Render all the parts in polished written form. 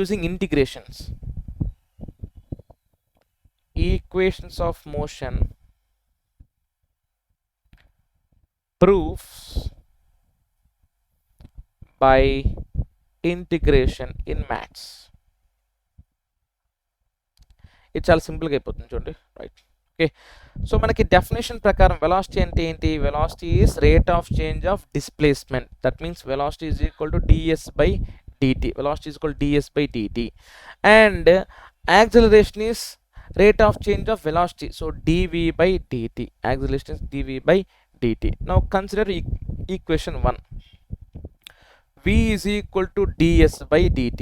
using integrations, equations of motion proofs by integration in maths. ఇది చాలా సింపుల్గా అయిపోతుంది చూడండి, రైట్. ఓకే, సో మనకి డెఫినేషన్ ప్రకారం వెలాసిటీ అంటే ఏంటి? Velocity is rate of change of displacement. That means velocity is equal to ds by dt. Velocity is equal ds by dt. And acceleration is rate of change of velocity, so dv by dt. Acceleration is dv by dt. Now consider equation 1. V is equal to ds by dt,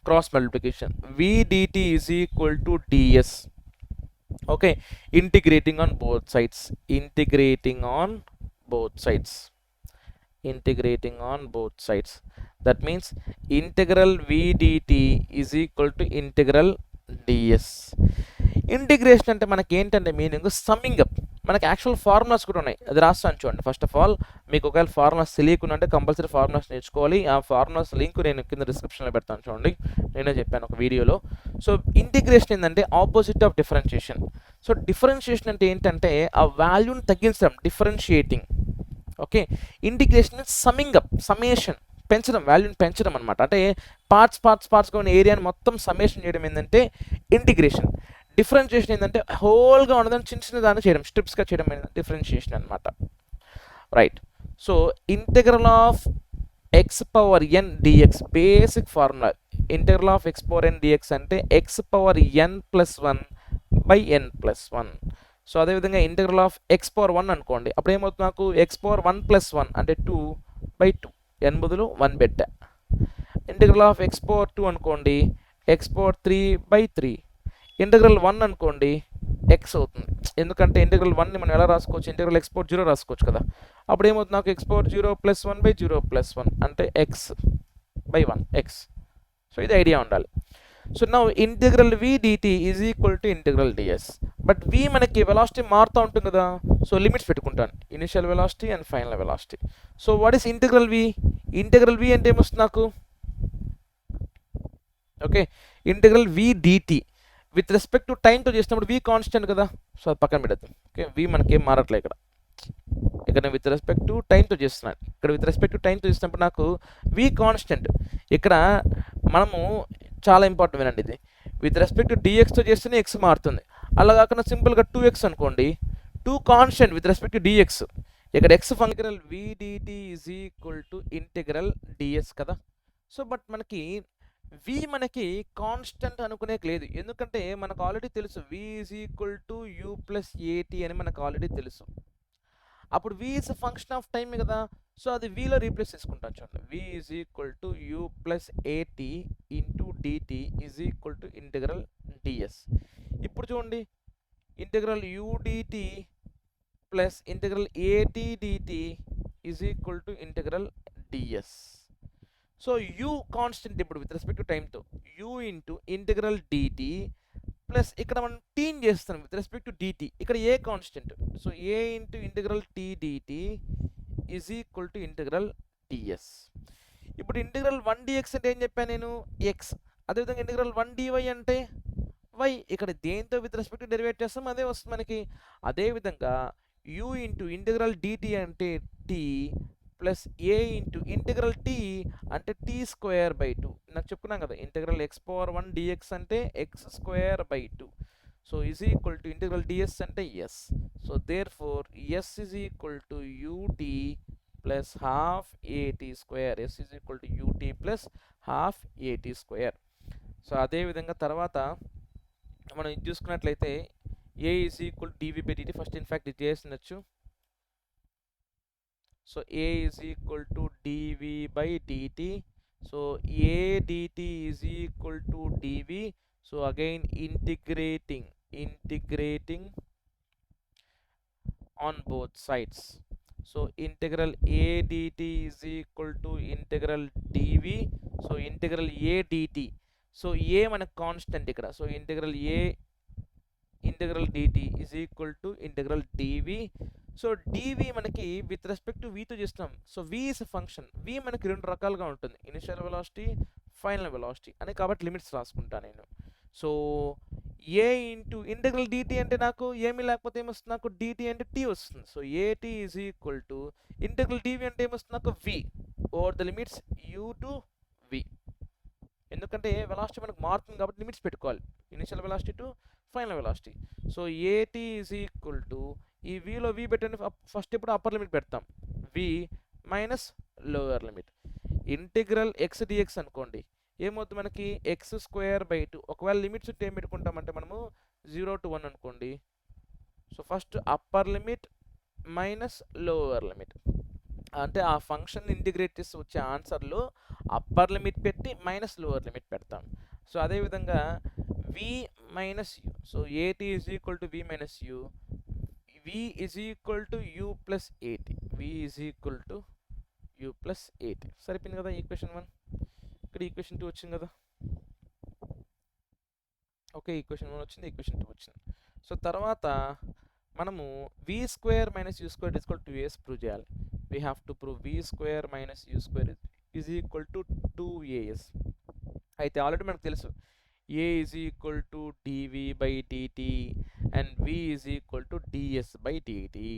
cross multiplication. V dt is equal to ds. Okay, integrating on both sides, integrating on both sides, integrating on both sides. That means integral v dt is equal to integral ds. Integration అంటే మనకి ఏంటంటే meaning summing up. మనకి actual formulas కూడా ఉన్నాయి, అది రాస్తాను చూడండి. First of all మీకు ఒకవేళ ఫార్ములాస్ తెలియకుండా అంటే కంపల్సరీ ఫార్ములాస్ నేర్చుకోవాలి. ఆ ఫార్ములాస్ లింక్ నేను కింద డిస్క్రిప్షన్లో పెడతాను చూడండి, నేనే చెప్పాను ఒక వీడియోలో. సో ఇంటిగ్రేషన్ ఏంటంటే opposite of differentiation. So differentiation అంటే ఏంటంటే ఆ వాల్యూని తగ్గించడం, differentiating. Okay, integration summing up, summation, పెంచడం, వాల్యూని పెంచడం అనమాట. అంటే పార్ట్స్గా ఉన్న ఏరియాని మొత్తం సమేషన్ చేయడం ఏంటంటే ఇంటిగ్రేషన్. డిఫరెన్షియేషన్ ఏంటంటే హోల్గా ఉన్నదాన్ని చిన్న చిన్న దాన్ని చేయడం, స్ట్రిప్స్గా చేయడం డిఫరెన్షియేషన్ అనమాట, right. So integral of x power n dx basic formula. Integral of x power n dx అంటే x power n plus 1 by n plus 1. So అదేవిధంగా ఇంటెగ్రల్ ఆఫ్ x పవర్ 1 అనుకోండి, అప్పుడు ఏమవుతుంది నాకు? x పవర్ 1 ప్లస్ 1 అంటే 2 by 2, n బదులు 1 పెట్టా. Integral of x power 2 అనుకోండి, x పవర్ 3 బై 3. ఇంటెగ్రల్ 1 అనుకోండి, x అవుతుంది. ఎందుకంటే ఇంటెగ్రల్ 1ని మనం ఎలా రాసుకోవచ్చు? ఇంటెగ్రల్ x పవర్ 0 రాసుకోవచ్చు కదా. అప్పుడు ఏమవుతుంది నాకు? x power 0 plus 1 by 0 plus 1 అంటే x బై 1 x. సో ఇది ఐడియా ఉండాలి. So now integral v dt is equal to integral ds. But v మనకి వెలాసిటీ మారుతూ ఉంటుంది కదా, సో లిమిట్స్ పెట్టుకుంటాను, initial velocity and final velocity. So what is integral v? Integral v అంటే ఏమొస్తుంది నాకు? Okay, integral v dt with respect to టైంతో చేసినప్పుడు v కాన్స్టెంట్ కదా, సో అది పక్కన పెడతాం. ఓకే, v మనకేం మారట్లే ఇక్కడ. ఇక్కడ నేను విత్ రెస్పెక్ట్ టు టైంతో చేస్తున్నాను, ఇక్కడ విత్ రెస్పెక్ట్ టు టైంతో చేసినప్పుడు నాకు v కాన్స్టెంట్. ఇక్కడ మనము చాలా ఇంపార్టెంట్ వినండి, ఇది విత్ రెస్పెక్ట్ టు dxతో చేస్తేనే x మారుతుంది. అలా కాకుండా సింపుల్గా 2x అనుకోండి, 2 constant with respect to dx. ఇక్కడ x function v dt is equal to integral ds కదా. సో బట్ మనకి v మనకి కాన్స్టెంట్ అనుకునేకి లేదు, ఎందుకంటే మనకు ఆల్రెడీ తెలుసు v is equal to u plus at అని మనకు ఆల్రెడీ తెలుసు. అప్పుడు v is function of time కదా, సో అది vలో రీప్లేస్ చేసుకుంటాను చూడండి. v is equal to u plus at into dt is equal to integral ds. ఇప్పుడు చూడండి, integral u dt plus integral at dt is equal to integral ds. So u constant ఇప్పుడు with respect to టైంతో, u into integral dt plus ఇక్కడ మనం టీని చేస్తాం with respect to dt, ఇక్కడ a constant. So a into integral t dt is equal to integral ds. ఇప్పుడు integral 1 dx అంటే ఏం చెప్పాను నేను? x. అదేవిధంగా ఇంటెగ్రల్ 1 dy అంటే y. ఇక్కడ దేంతో విత్ రెస్పెక్ట్ టు డెరివేట్ చేస్తాం అదే వస్తుంది మనకి. అదేవిధంగా u ఇంటూ ఇంటెగ్రల్ dt అంటే t plus a into integral t అంటే t స్క్వేర్ బై 2. నాకు చెప్పుకున్నాం కదా, ఇంటెగ్రల్ x పవర్ 1 dx అంటే x square by 2. So is equal to integral ds అంటే s. So therefore s is equal to ut plus half at square. s is equal to ut plus half at square. So అదేవిధంగా తర్వాత మనం ఇది చూసుకున్నట్లయితే a is equal to dv by dt. First in fact ఇది చేసినచ్చు. So a is equal to dv by dt. So a dt is equal to dv. So again integrating on both sides. So integral a dt is equal to integral dv. So integral a dt. So a మన constant ఇక్కడ. So integral dt is equal to integral dv. So dv మనకి with respect to vతో చేస్తున్నాం. So v is function. v మనకి రెండు రకాలుగా ఉంటుంది, initial velocity, final velocity అని, కాబట్టి లిమిట్స్ రాసుకుంటా నేను. సో ఏ ఇంటూ ఇంటెగ్రల్ డిటి అంటే నాకు ఏమీ లేకపోతే ఏమొస్తుంది, నాకు డిటి అంటే టీ వస్తుంది. So a t is equal to integral d v అంటే ఏమొస్తుంది, నాకు v over the limits u to v. ఎందుకంటే వెలాసిటీ మనకు మారుతుంది కాబట్టి లిమిట్స్ పెట్టుకోవాలి, initial velocity to final velocity. So a t is equal to ఈ విలో వి పెట్టండి, ఫస్ట్ ఇప్పుడు అప్పర్ లిమిట్ పెడతాం, v minus lower limit integral x d x అనుకోండి, ఏమవుతుంది మనకి ఎక్స్ స్క్వేర్ బై 2. ఒకవేళ లిమిట్స్ ఉంటే ఏం పెట్టుకుంటామంటే మనము 0 to 1 అనుకోండి. So first upper limit minus lower limit, అంటే ఆ ఫంక్షన్ ఇంటిగ్రేట్ చేసి వచ్చే ఆన్సర్లో అప్పర్ లిమిట్ పెట్టి మైనస్ లోవర్ లిమిట్ పెడతాం. సో అదేవిధంగా v minus u, so a t is equal to v minus u, v is equal to u plus a t, v is equal to u plus a t. సరిపోయింది కదా equation 1. ఇక్కడ equation 2 వచ్చింది కదా. Okay, equation 1 వచ్చింది, equation 2 వచ్చింది. So తర్వాత మనము v square minus u square is equal to 2as prove చేయాలి. We have to prove v square minus u square is equal to 2as. అయితే ఆల్రెడీ మనకు తెలుసు a is equal to d v by d t and v is equal to d s by d t.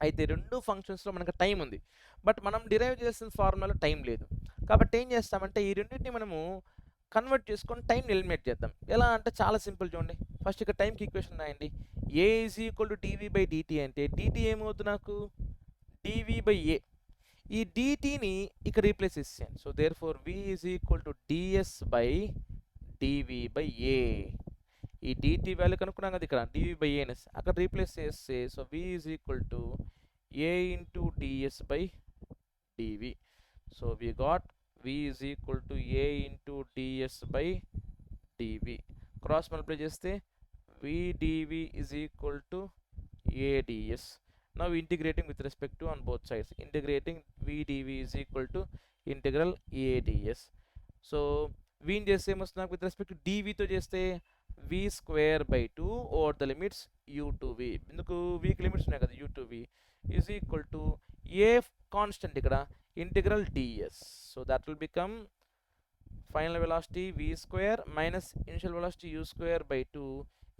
అయితే రెండు ఫంక్షన్స్లో మనకు time ఉంది, but మనం derive చేసిన ఫార్ములాలో టైం లేదు. కాబట్టి ఏం చేస్తామంటే ఈ రెండింటిని మనము కన్వర్ట్ చేసుకొని టైంని ఎలిమినేట్ చేద్దాం. ఎలా అంటే చాలా సింపుల్ చూడండి. ఫస్ట్ ఇక్కడ టైంకి ఈక్వేషన్ రాయండి. A is equal to d v by d t అంటే డిటి ఏమవుతుంది నాకు డివి బై ఏ. ఈ డిటిని ఇక్కడ రీప్లేస్ చేసేయండి. So therefore v is equal to d s by d v by a. ఈ డిటి వాల్యూ కనుక్కున్నాం కదా ఇక్కడ డివి బై ఏ అనేసి అక్కడ రీప్లేస్ చేస్తే so v is equal to a into ds by dv. So we got v is equal to a into ds by dv. Cross multiply చేస్తే v dv is equal to a ds. Now integrating with respect to on both sides. Integrating v dv is equal to integral a ds. So v చేస్తే ఏమొస్తుంది నాకు with respect to dv తో చేస్తే v square by 2 over the limits u to v. ఎందుకు v కి limits ఉన్నాయి కదా u to v is equal to a constant ఇక్కడ integral ds. So that will become final velocity v square minus initial velocity u square by 2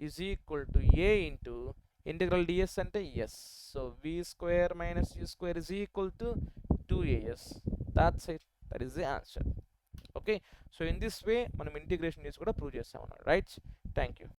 is equal to a into integral ds అంటే yes. So v square minus u square is equal to 2as. That's it. That is the answer. Okay. So in this way మనం integration చేసి కూడా prove చేస్తాం అన్నమాట. Right. Thank you.